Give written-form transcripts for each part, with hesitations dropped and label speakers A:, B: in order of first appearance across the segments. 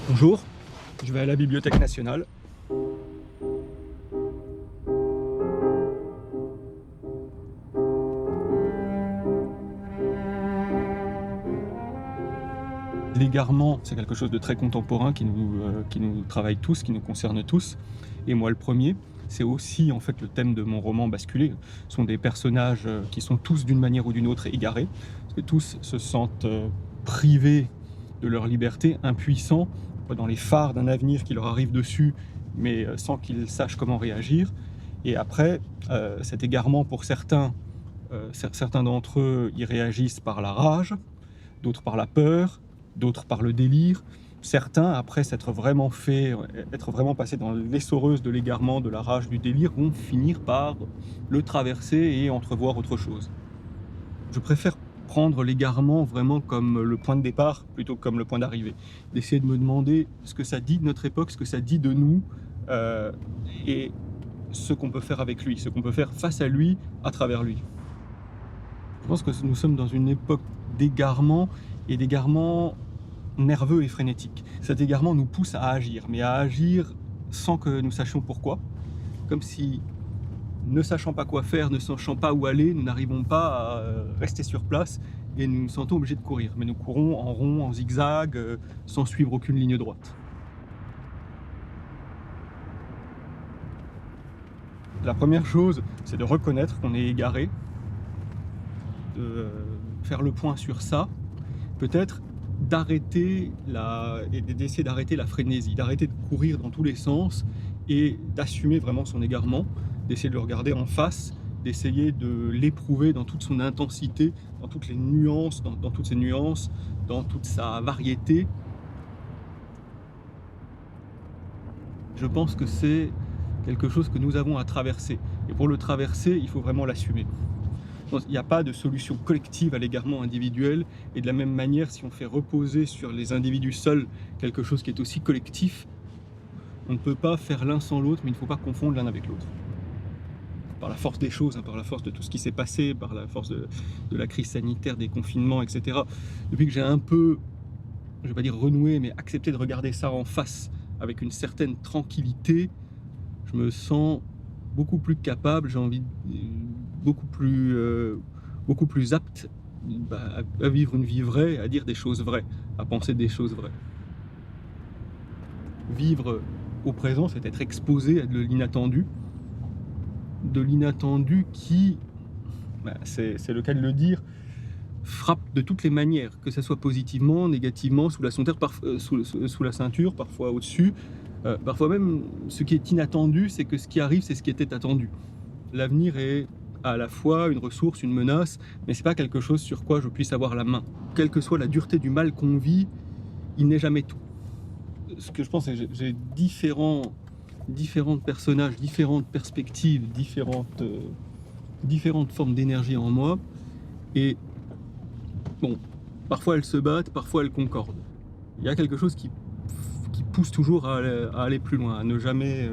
A: Bonjour, je vais à la Bibliothèque nationale. L'égarement, c'est quelque chose de très contemporain qui nous travaille tous, qui nous concerne tous. Et moi le premier, c'est aussi en fait le thème de mon roman Basculer. Ce sont des personnages qui sont tous d'une manière ou d'une autre égarés, parce que tous se sentent privés de leur liberté, impuissants, dans les phares d'un avenir qui leur arrive dessus, mais sans qu'ils sachent comment réagir. Et après, cet égarement pour certains d'entre eux y réagissent par la rage, d'autres par la peur, d'autres par le délire. Certains, après s'être vraiment passés dans l'essoreuse de l'égarement, de la rage, du délire, vont finir par le traverser et entrevoir autre chose. Je préfère prendre l'égarement vraiment comme le point de départ plutôt que comme le point d'arrivée. D'essayer de me demander ce que ça dit de notre époque, ce que ça dit de nous, et ce qu'on peut faire avec lui, ce qu'on peut faire face à lui, à travers lui. Je pense que nous sommes dans une époque d'égarement, et d'égarement nerveux et frénétique. Cet égarement nous pousse à agir, mais à agir sans que nous sachions pourquoi. Comme si, ne sachant pas quoi faire, ne sachant pas où aller, nous n'arrivons pas à rester sur place et nous nous sentons obligés de courir. Mais nous courons en rond, en zigzag, sans suivre aucune ligne droite. La première chose, c'est de reconnaître qu'on est égaré, de faire le point sur ça, peut-être d'essayer d'arrêter la frénésie, d'arrêter de courir dans tous les sens et d'assumer vraiment son égarement, d'essayer de le regarder en face, d'essayer de l'éprouver dans toute son intensité, dans toutes les nuances, dans toutes ses nuances, dans toute sa variété. Je pense que c'est quelque chose que nous avons à traverser. Et pour le traverser, il faut vraiment l'assumer. Il n'y a pas de solution collective à l'égarement individuel, et de la même manière, si on fait reposer sur les individus seuls quelque chose qui est aussi collectif, on ne peut pas faire l'un sans l'autre, mais il ne faut pas confondre l'un avec l'autre. Par la force des choses, par la force de tout ce qui s'est passé, par la force de la crise sanitaire, des confinements, etc. Depuis que j'ai un peu, je ne vais pas dire renoué, mais accepté de regarder ça en face avec une certaine tranquillité, je me sens beaucoup plus capable, j'ai envie beaucoup plus apte à vivre une vie vraie, à dire des choses vraies, à penser des choses vraies. Vivre au présent, c'est être exposé à de l'inattendu qui, c'est le cas de le dire, frappe de toutes les manières, que ce soit positivement, négativement, sous la ceinture, parfois au-dessus. Parfois même, ce qui est inattendu, c'est que ce qui arrive, c'est ce qui était attendu. L'avenir est à la fois une ressource, une menace, mais c'est pas quelque chose sur quoi je puisse avoir la main. Quelle que soit la dureté du mal qu'on vit, il n'est jamais tout. Ce que je pense, c'est que j'ai différents personnages, différentes perspectives, différentes formes d'énergie en moi, et bon, parfois elles se battent, parfois elles concordent. Il y a quelque chose qui pousse toujours à aller plus loin, à ne jamais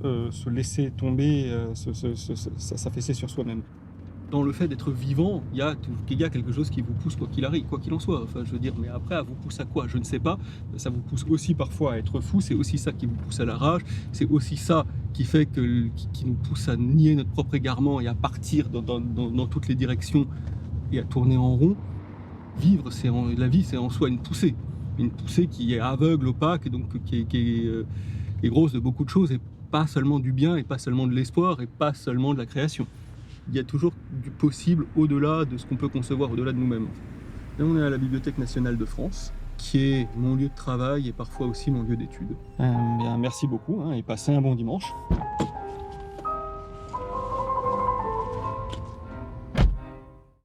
A: se laisser tomber, s'affaisser sur soi-même. Dans le fait d'être vivant, il y a quelque chose qui vous pousse quoi qu'il arrive, quoi qu'il en soit. Enfin, je veux dire, mais après, à vous pousse à quoi? Je ne sais pas. Ça vous pousse aussi parfois à être fou, c'est aussi ça qui vous pousse à la rage, c'est aussi ça qui fait qui nous pousse à nier notre propre égarement et à partir dans toutes les directions et à tourner en rond. Vivre, la vie, c'est en soi une poussée qui est aveugle, opaque, et donc qui est grosse de beaucoup de choses, et pas seulement du bien, et pas seulement de l'espoir, et pas seulement de la création. Il y a toujours du possible au-delà de ce qu'on peut concevoir, au-delà de nous-mêmes. Là, on est à la Bibliothèque nationale de France, qui est mon lieu de travail et parfois aussi mon lieu d'étude. Bien, merci beaucoup, et passez un bon dimanche.